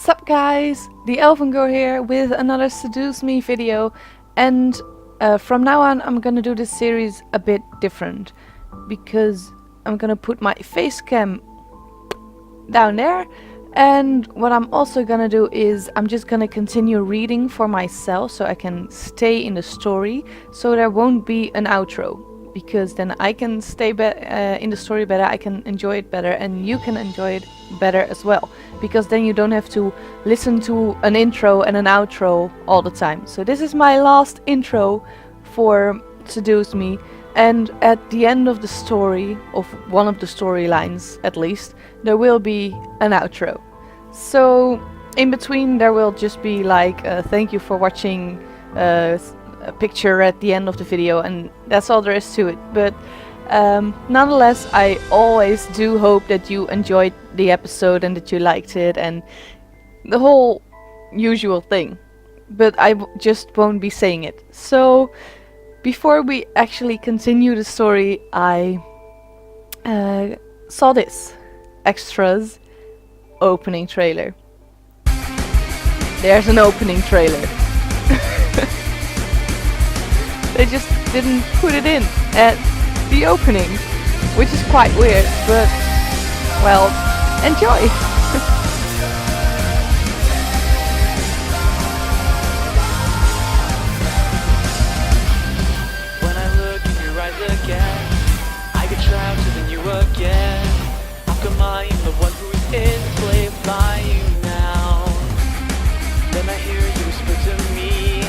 Sup guys, the Elven Girl here with another Seduce Me video, and from now on I'm gonna do this series a bit different because I'm gonna put my face cam down there, and what I'm also gonna do is I'm just gonna continue reading for myself so I can stay in the story, so there won't be an outro, because then I can stay in the story better, I can enjoy it better, and you can enjoy it better as well, because then you don't have to listen to an intro and an outro all the time. So this is my last intro for Seduce Me, and at the end of the story, of one of the storylines at least, there will be an outro. So in between there will just be like thank you for watching, a picture at the end of the video, and that's all there is to it. But nonetheless, I always do hope that you enjoyed the episode and that you liked it and the whole usual thing, but I just won't be saying it. So before we actually continue the story, I saw this extras opening trailer. There's an opening trailer. They just didn't put it in at the opening, which is quite weird, but well, enjoy! When I look in your eyes again, I get trapped within you again. How come I am the one who is enslaved by you now? Then I hear you whisper to me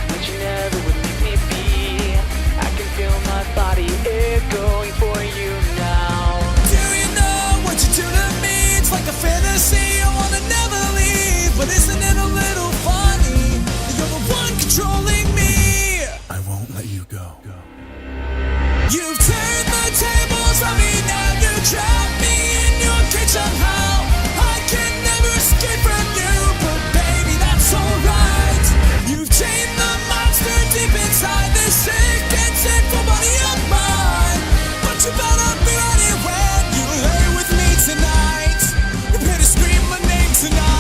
that you never would leave me be. I can feel my body, it going for you now. Do you know what you do to me? It's like a fantasy, I wanna never leave. But isn't it a little funny that you're the one controlling me? I won't let you go. You've turned the tables on me, now you trap me in your cage somehow. I can never escape from you, but baby, that's alright. You've chained the monster deep inside this sick and sinful body of mine. But you better be ready when you lay with me tonight. Prepare to scream my name tonight.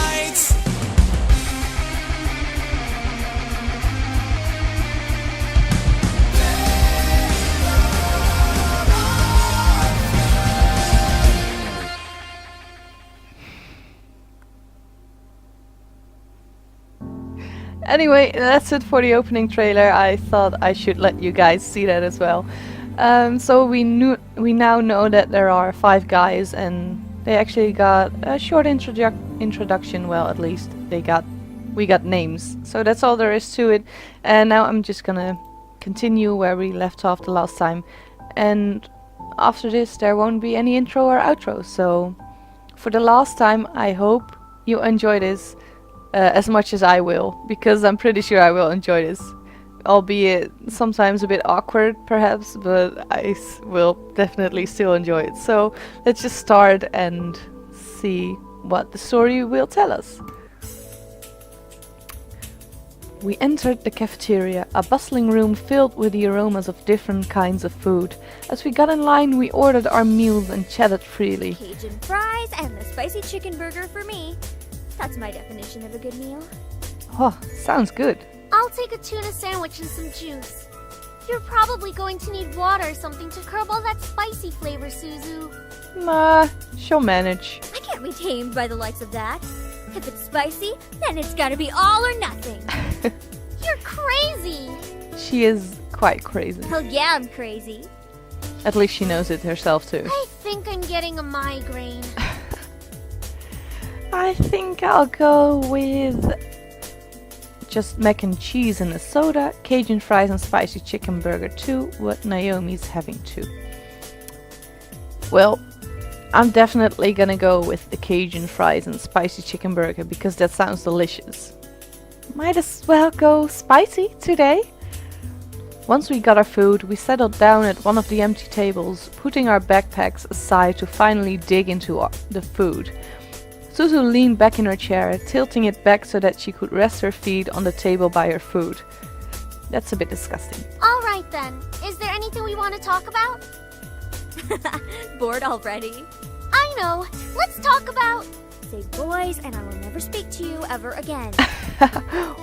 Anyway, that's it for the opening trailer. I thought I should let you guys see that as well. So we now know that there are 5 guys, and they actually got a short introduction. Well, at least we got names. So that's all there is to it. And now I'm just gonna continue where we left off the last time. And after this, there won't be any intro or outro. So for the last time, I hope you enjoy this as much as I will, because I'm pretty sure I will enjoy this. Albeit sometimes a bit awkward perhaps, but I will definitely still enjoy it. So let's just start and see what the story will tell us. We entered the cafeteria, a bustling room filled with the aromas of different kinds of food. As we got in line, we ordered our meals and chatted freely. Cajun fries and the spicy chicken burger for me. That's my definition of a good meal. Oh, sounds good. I'll take a tuna sandwich and some juice. You're probably going to need water or something to curb all that spicy flavor, Suzu. Nah, she'll manage. I can't be tamed by the likes of that. If it's spicy, then it's gotta be all or nothing. You're crazy! She is quite crazy. Hell yeah, I'm crazy. At least she knows it herself too. I think I'm getting a migraine. I think I'll go with just mac and cheese and a soda, Cajun fries and spicy chicken burger too, what Naomi's having too. Well, I'm definitely gonna go with the Cajun fries and spicy chicken burger because that sounds delicious. Might as well go spicy today. Once we got our food, we settled down at one of the empty tables, putting our backpacks aside to finally dig into the food. Suzu leaned back in her chair, tilting it back so that she could rest her feet on the table by her food. That's a bit disgusting. Alright then, is there anything we want to talk about? Bored already? I know, let's talk about Say boys, and I will never speak to you ever again.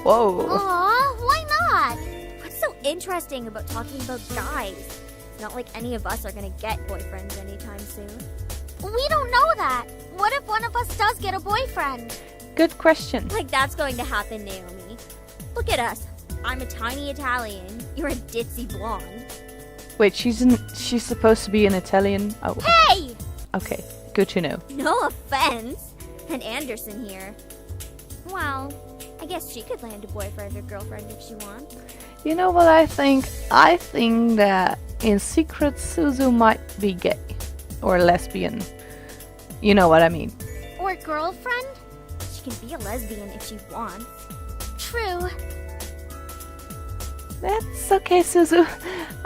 Whoa. Aw, why not? What's so interesting about talking about guys? It's not like any of us are gonna get boyfriends anytime soon. We don't know that. What if one of us does get a boyfriend? Good question. Like that's going to happen, Naomi. Look at us. I'm a tiny Italian. You're a ditzy blonde. Wait, she's supposed to be an Italian? Oh, Hey! okay. Good to know. No offense. And Anderson here. Well, I guess she could land a boyfriend or girlfriend if she wants. You know what I think? I think that in secret Suzu might be gay. Or lesbian. You know what I mean. Or girlfriend? She can be a lesbian if she wants. True. That's okay, Suzu.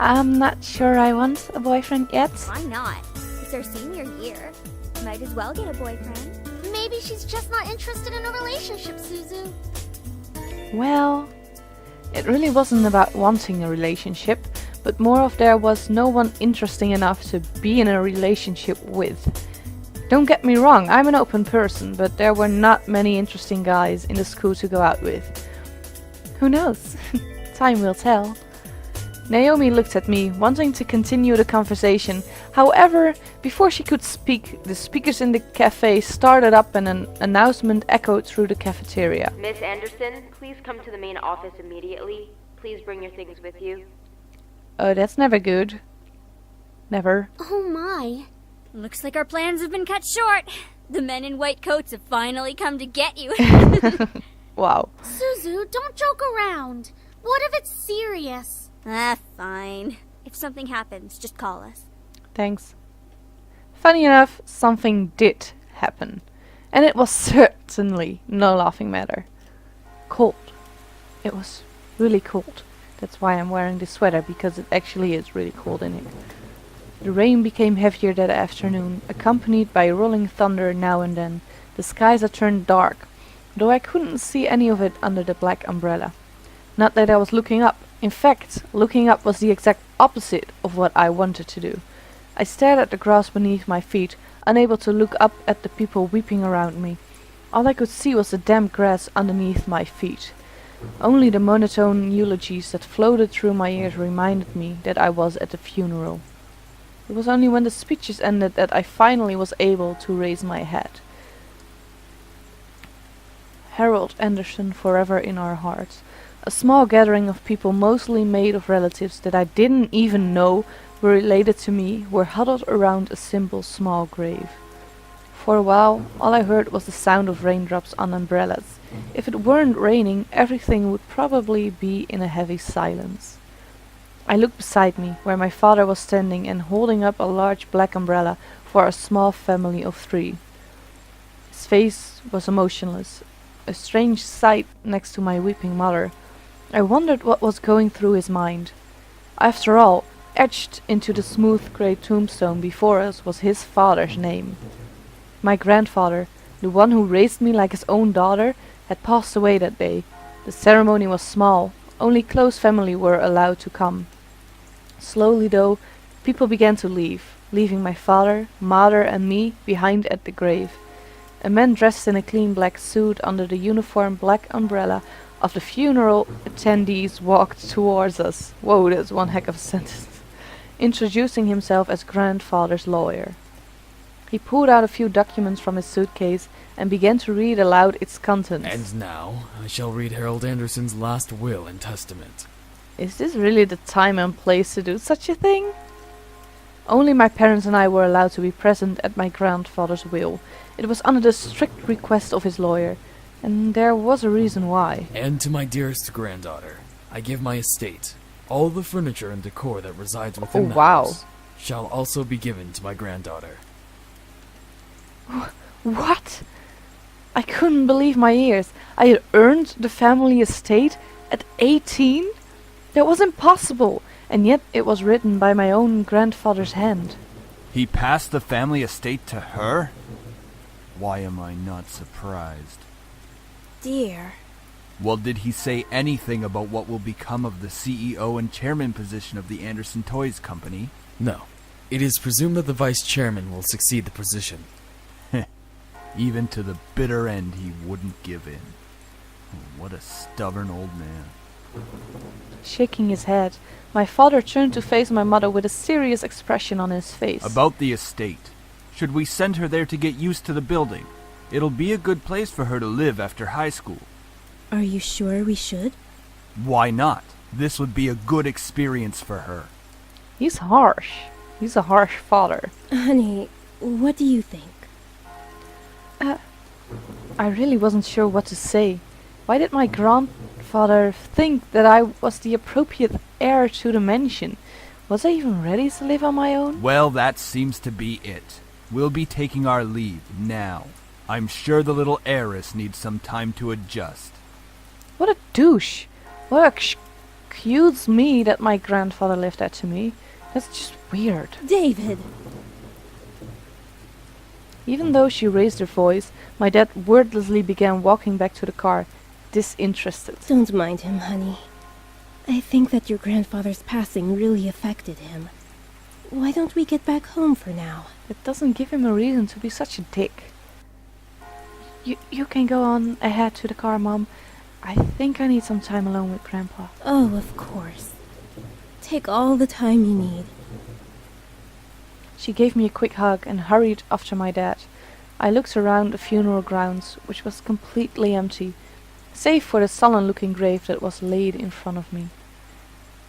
I'm not sure I want a boyfriend yet. Why not? It's our senior year. Might as well get a boyfriend. Maybe she's just not interested in a relationship, Suzu. Well, it really wasn't about wanting a relationship, but more of there was no one interesting enough to be in a relationship with. Don't get me wrong, I'm an open person, but there were not many interesting guys in the school to go out with. Who knows? Time will tell. Naomi looked at me, wanting to continue the conversation. However, before she could speak, the speakers in the cafe started up and an announcement echoed through the cafeteria. Miss Anderson, please come to the main office immediately. Please bring your things with you. Oh, that's never good. Never. Oh my. Looks like our plans have been cut short. The men in white coats have finally come to get you. Wow. Suzu, don't joke around. What if it's serious? Fine. If something happens, just call us. Thanks. Funny enough, something did happen. And it was certainly no laughing matter. Cold. It was really cold. That's why I'm wearing this sweater, because it actually is really cold in here. The rain became heavier that afternoon, accompanied by rolling thunder now and then. The skies had turned dark, though I couldn't see any of it under the black umbrella. Not that I was looking up. In fact, looking up was the exact opposite of what I wanted to do. I stared at the grass beneath my feet, unable to look up at the people weeping around me. All I could see was the damp grass underneath my feet. Only the monotone eulogies that floated through my ears reminded me that I was at a funeral. It was only when the speeches ended that I finally was able to raise my head. Harold Anderson forever in our hearts. A small gathering of people mostly made of relatives that I didn't even know were related to me were huddled around a simple small grave. For a while, all I heard was the sound of raindrops on umbrellas. If it weren't raining, everything would probably be in a heavy silence. I looked beside me, where my father was standing and holding up a large black umbrella for a small family of 3. His face was emotionless, a strange sight next to my weeping mother. I wondered what was going through his mind. After all, etched into the smooth grey tombstone before us was his father's name. My grandfather, the one who raised me like his own daughter, had passed away that day. The ceremony was small, only close family were allowed to come. Slowly though, people began to leave, leaving my father, mother and me behind at the grave. A man dressed in a clean black suit under the uniform black umbrella of the funeral attendees walked towards us. Whoa, that's one heck of a sentence. Introducing himself as grandfather's lawyer. He pulled out a few documents from his suitcase and began to read aloud its contents. And now, I shall read Harold Anderson's last will and testament. Is this really the time and place to do such a thing? Only my parents and I were allowed to be present at my grandfather's will. It was under the strict request of his lawyer, and there was a reason why. And to my dearest granddaughter, I give my estate. All the furniture and decor that resides within the house shall also be given to my granddaughter. What? I couldn't believe my ears. I had earned the family estate at 18? That was impossible, and yet it was written by my own grandfather's hand. He passed the family estate to her? Why am I not surprised? Dear. Well, did he say anything about what will become of the CEO and chairman position of the Anderson Toys Company? No. It is presumed that the vice chairman will succeed the position. Even to the bitter end, he wouldn't give in. Oh, what a stubborn old man. Shaking his head, my father turned to face my mother with a serious expression on his face. About the estate. Should we send her there to get used to the building? It'll be a good place for her to live after high school. Are you sure we should? Why not? This would be a good experience for her. He's harsh. He's a harsh father. Honey, what do you think? I really wasn't sure what to say. Why did my grandfather think that I was the appropriate heir to the mansion? Was I even ready to live on my own? Well, that seems to be it. We'll be taking our leave now. I'm sure the little heiress needs some time to adjust. What a douche. What excuse me that my grandfather left that to me. That's just weird. David! Even though she raised her voice, my dad wordlessly began walking back to the car, disinterested. Don't mind him, honey. I think that your grandfather's passing really affected him. Why don't we get back home for now? It doesn't give him a reason to be such a dick. You can go on ahead to the car, Mom. I think I need some time alone with Grandpa. Oh, of course. Take all the time you need. She gave me a quick hug and hurried after my dad. I looked around the funeral grounds, which was completely empty, save for the sullen-looking grave that was laid in front of me.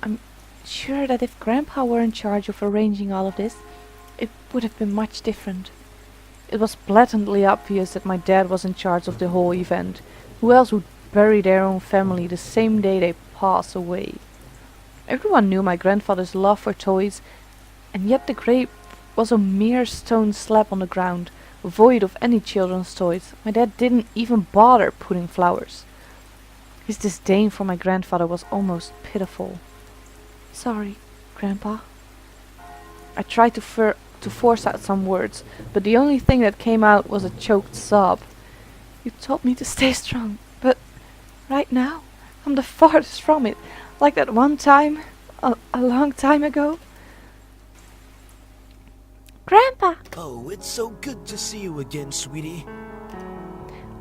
I'm sure that if Grandpa were in charge of arranging all of this, it would have been much different. It was blatantly obvious that my dad was in charge of the whole event. Who else would bury their own family the same day they pass away? Everyone knew my grandfather's love for toys, and yet the grave was a mere stone slab on the ground, void of any children's toys. My dad didn't even bother putting flowers. His disdain for my grandfather was almost pitiful. Sorry, Grandpa. I tried to force out some words, but the only thing that came out was a choked sob. You told me to stay strong, but right now I'm the farthest from it, like that one time, a long time ago. Grandpa! Oh, it's so good to see you again, sweetie.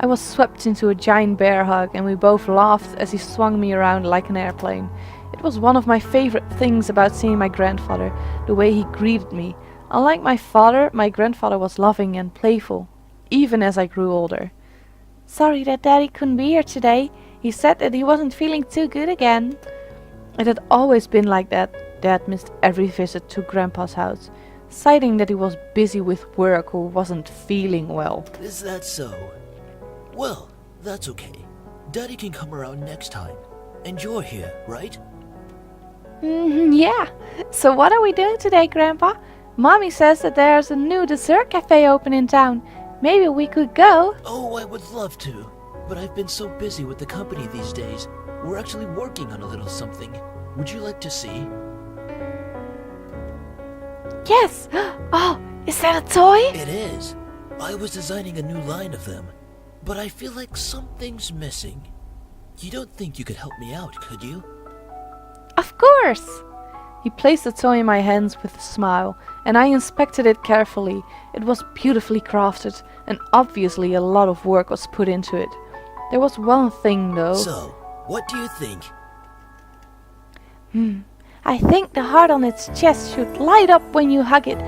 I was swept into a giant bear hug, and we both laughed as he swung me around like an airplane. It was one of my favorite things about seeing my grandfather, the way he greeted me. Unlike my father, my grandfather was loving and playful, even as I grew older. Sorry that Daddy couldn't be here today. He said that he wasn't feeling too good again. It had always been like that. Dad missed every visit to Grandpa's house, citing that he was busy with work or wasn't feeling well. Is that so? Well, that's okay. Daddy can come around next time. And you're here, right? Yeah. So what are we doing today, Grandpa? Mommy says that there's a new dessert cafe open in town. Maybe we could go. Oh, I would love to. But I've been so busy with the company these days. We're actually working on a little something. Would you like to see? Yes! Oh, is that a toy? It is. I was designing a new line of them. But I feel like something's missing. You don't think you could help me out, could you? Of course! He placed the toy in my hands with a smile, and I inspected it carefully. It was beautifully crafted, and obviously a lot of work was put into it. There was one thing though. So, what do you think? I think the heart on its chest should light up when you hug it.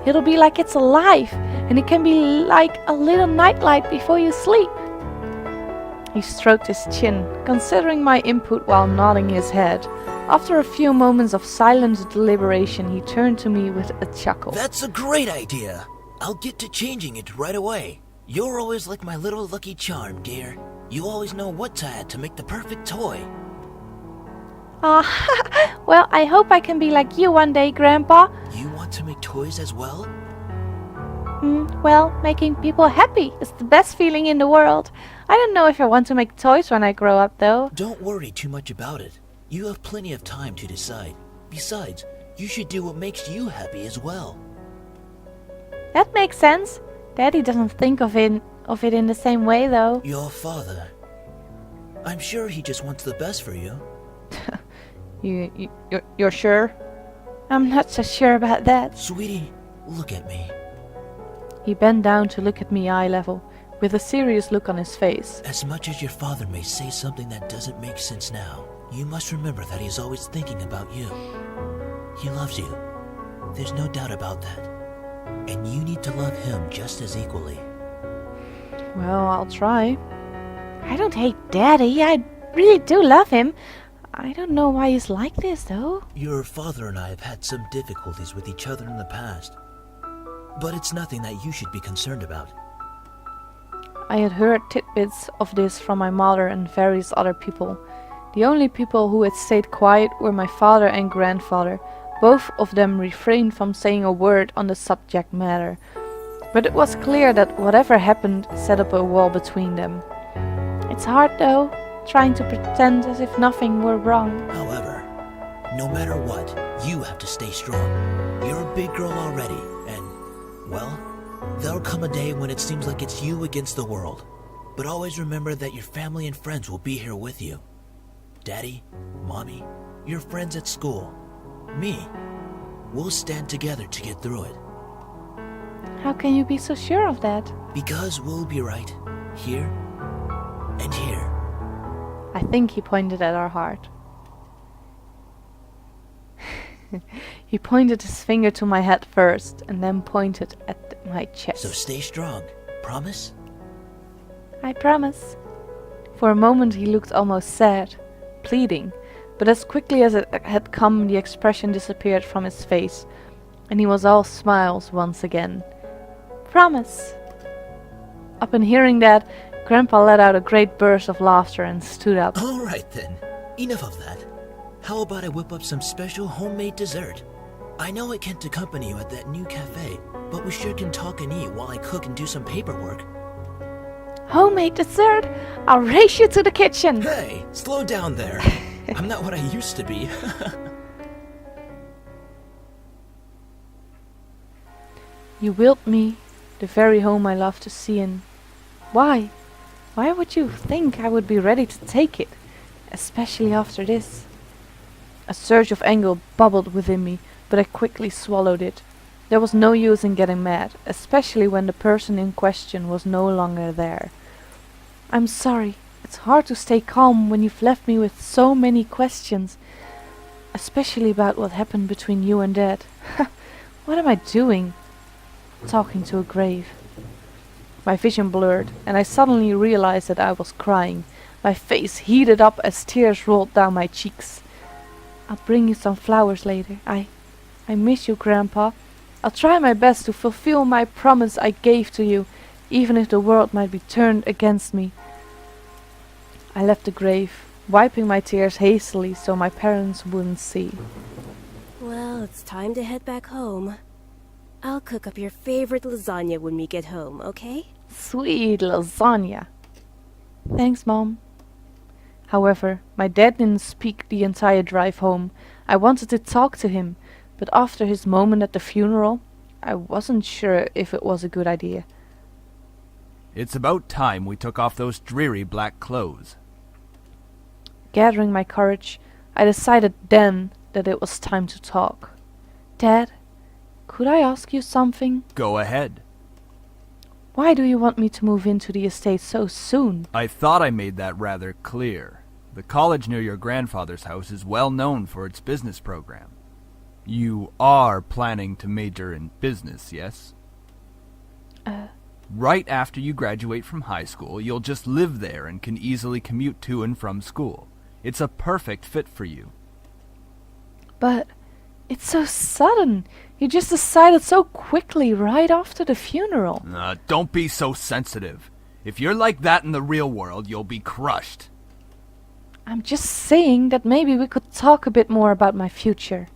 It'll be like it's alive, and it can be like a little nightlight before you sleep. He stroked his chin, considering my input while nodding his head. After a few moments of silent deliberation, he turned to me with a chuckle. That's a great idea. I'll get to changing it right away. You're always like my little lucky charm, dear. You always know what to add to make the perfect toy. Well, I hope I can be like you one day, Grandpa. You want to make toys as well? Well, making people happy is the best feeling in the world. I don't know if I want to make toys when I grow up, though. Don't worry too much about it. You have plenty of time to decide. Besides, you should do what makes you happy as well. That makes sense. Daddy doesn't think of it in the same way, though. Your father. I'm sure he just wants the best for you. You're sure? I'm not so sure about that. Sweetie, look at me. He bent down to look at me eye level. with a serious look on his face. As much as your father may say something that doesn't make sense now, you must remember that he's always thinking about you. He loves you. There's no doubt about that. And you need to love him just as equally. Well, I'll try. I don't hate Daddy. I really do love him. I don't know why he's like this, though. Your father and I have had some difficulties with each other in the past. But it's nothing that you should be concerned about. I had heard tidbits of this from my mother and various other people. The only people who had stayed quiet were my father and grandfather. Both of them refrained from saying a word on the subject matter. But it was clear that whatever happened set up a wall between them. It's hard, though, trying to pretend as if nothing were wrong. However, no matter what, you have to stay strong. You're a big girl already, and, well, there'll come a day when it seems like it's you against the world. But always remember that your family and friends will be here with you. Daddy, Mommy, your friends at school, me. We'll stand together to get through it. How can you be so sure of that? Because we'll be right here and here. I think he pointed at our heart. He pointed his finger to my head first and then pointed at my chest. So stay strong. Promise? I promise. For a moment he looked almost sad, pleading, but as quickly as it had come the expression disappeared from his face, and he was all smiles once again. Promise. Upon hearing that, Grandpa let out a great burst of laughter and stood up. All right then, enough of that. How about I whip up some special homemade dessert? I know I can't accompany you at that new cafe, but we sure can talk and eat while I cook and do some paperwork. Homemade dessert? I'll race you to the kitchen. Hey, slow down there. I'm not what I used to be. You willed me the very home I love to see in. Why? Why would you think I would be ready to take it? Especially after this. A surge of anger bubbled within me, but I quickly swallowed it. There was no use in getting mad, especially when the person in question was no longer there. I'm sorry. It's hard to stay calm when you've left me with so many questions. Especially about what happened between you and Dad. What am I doing? Talking to a grave. My vision blurred, and I suddenly realized that I was crying. My face heated up as tears rolled down my cheeks. I'll bring you some flowers later. I miss you, Grandpa. I'll try my best to fulfill my promise I gave to you, even if the world might be turned against me. I left the grave, wiping my tears hastily so my parents wouldn't see. Well, it's time to head back home. I'll cook up your favorite lasagna when we get home, okay? Sweet lasagna. Thanks, Mom. However, my dad didn't speak the entire drive home. I wanted to talk to him, but after his moment at the funeral, I wasn't sure if it was a good idea. It's about time we took off those dreary black clothes. Gathering my courage, I decided then that it was time to talk. Dad, could I ask you something? Go ahead. Why do you want me to move into the estate so soon? I thought I made that rather clear. The college near your grandfather's house is well known for its business program. You are planning to major in business, yes? Right after you graduate from high school, you'll just live there and can easily commute to and from school. It's a perfect fit for you. But it's so sudden. You just decided so quickly right after the funeral. Don't be so sensitive. If you're like that in the real world, you'll be crushed. I'm just saying that maybe we could talk a bit more about my future.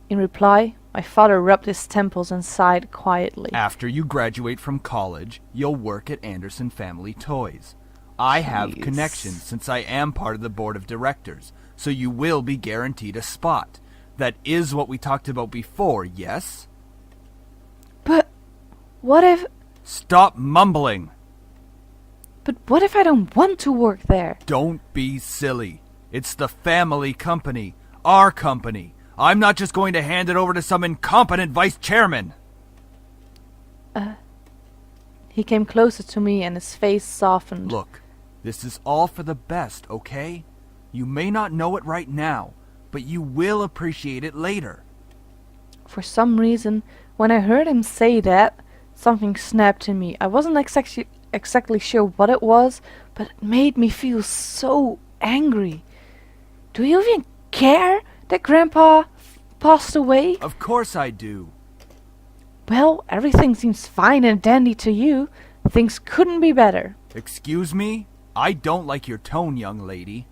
In reply, my father rubbed his temples and sighed quietly. After you graduate from college, you'll work at Anderson Family Toys. I have connections since I am part of the board of directors, so you will be guaranteed a spot. That is what we talked about before, yes? But what if... Stop mumbling! But what if I don't want to work there? Don't be silly. It's the family company. Our company. I'm not just going to hand it over to some incompetent vice chairman. He came closer to me and his face softened. Look, this is all for the best, okay? You may not know it right now, but you will appreciate it later. For some reason, when I heard him say that, something snapped in me. I wasn't exactly sure what it was, but it made me feel so angry. Do you even care that Grandpa passed away? Of course I do. Well, everything seems fine and dandy to you. Things couldn't be better. Excuse me? I don't like your tone, young lady.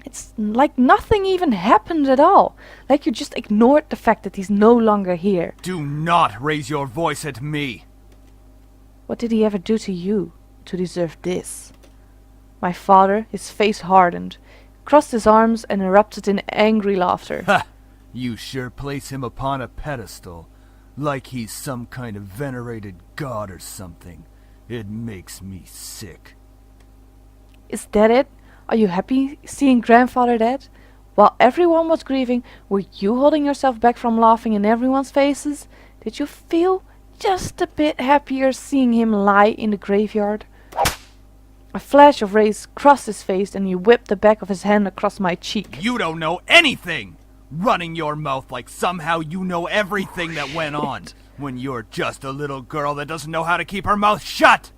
It's like nothing even happened at all. Like you just ignored the fact that he's no longer here. Do not raise your voice at me. What did he ever do to you to deserve this? My father, his face hardened, crossed his arms and erupted in angry laughter. Ha! You sure place him upon a pedestal, like he's some kind of venerated god or something. It makes me sick. Is that it? Are you happy seeing Grandfather dead? While everyone was grieving, were you holding yourself back from laughing in everyone's faces? Did you feel just a bit happier seeing him lie in the graveyard? A flash of rage crossed his face and he whipped the back of his hand across my cheek. You don't know anything! Running your mouth like somehow you know everything that went on, when you're just a little girl that doesn't know how to keep her mouth shut!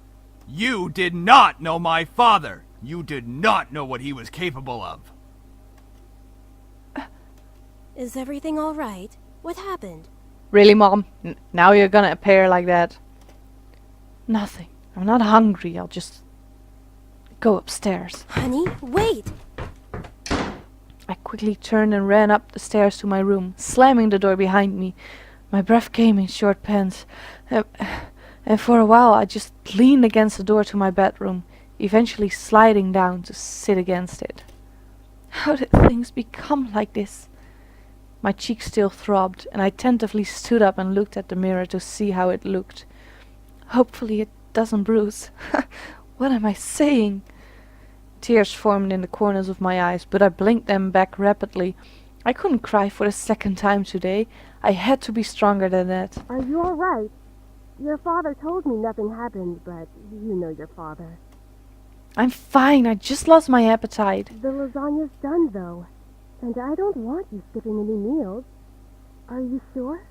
You did not know my father! You did not know what he was capable of. Is everything all right? What happened? Really, Mom? Now you're gonna appear like that? Nothing. I'm not hungry. I'll just go upstairs. Honey, wait! I quickly turned and ran up the stairs to my room, slamming the door behind me. My breath came in short pants, and for a while I just leaned against the door to my bedroom, eventually sliding down to sit against it. How did things become like this? My cheek still throbbed, and I tentatively stood up and looked at the mirror to see how it looked. Hopefully it doesn't bruise. What am I saying? Tears formed in the corners of my eyes, but I blinked them back rapidly. I couldn't cry for the second time today. I had to be stronger than that. Are you all right? Your father told me nothing happened, but you know your father. I'm fine. I just lost my appetite. The lasagna's done, though. And I don't want you skipping any meals. Are you sure?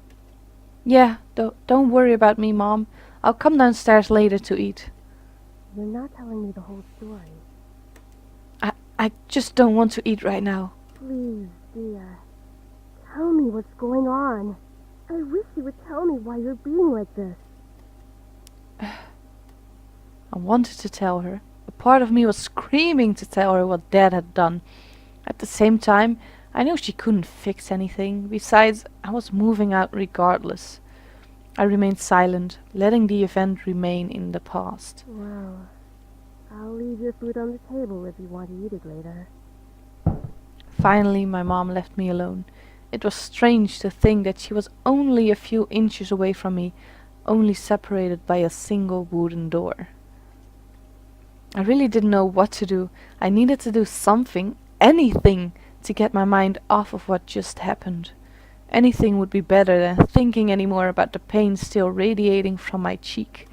Yeah, don't worry about me, Mom. I'll come downstairs later to eat. You're not telling me the whole story. I just don't want to eat right now. Please, dear. Tell me what's going on. I wish you would tell me why you're being like this. I wanted to tell her. A part of me was screaming to tell her what Dad had done. At the same time, I knew she couldn't fix anything. Besides, I was moving out regardless. I remained silent, letting the event remain in the past. Well, I'll leave your food on the table if you want to eat it later. Finally, my mom left me alone. It was strange to think that she was only a few inches away from me, only separated by a single wooden door. I really didn't know what to do. I needed to do something, anything, to get my mind off of what just happened. Anything would be better than thinking anymore about the pain still radiating from my cheek.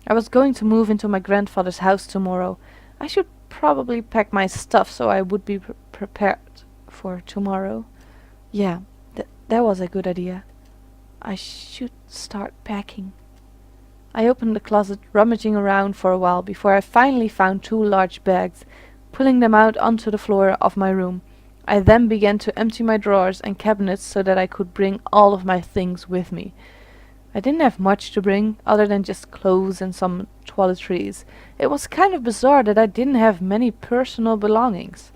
I was going to move into my grandfather's house tomorrow. I should probably pack my stuff so I would be prepared for tomorrow. Yeah, that was a good idea. I should start packing. I opened the closet, rummaging around for a while before I finally found 2 large bags, pulling them out onto the floor of my room. I then began to empty my drawers and cabinets so that I could bring all of my things with me. I didn't have much to bring, other than just clothes and some toiletries. It was kind of bizarre that I didn't have many personal belongings.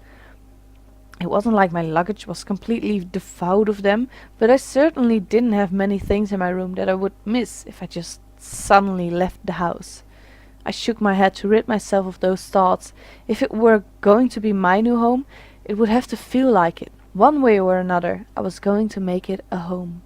It wasn't like my luggage was completely devoid of them, but I certainly didn't have many things in my room that I would miss if I just suddenly left the house. I shook my head to rid myself of those thoughts. If it were going to be my new home, it would have to feel like it. One way or another, I was going to make it a home.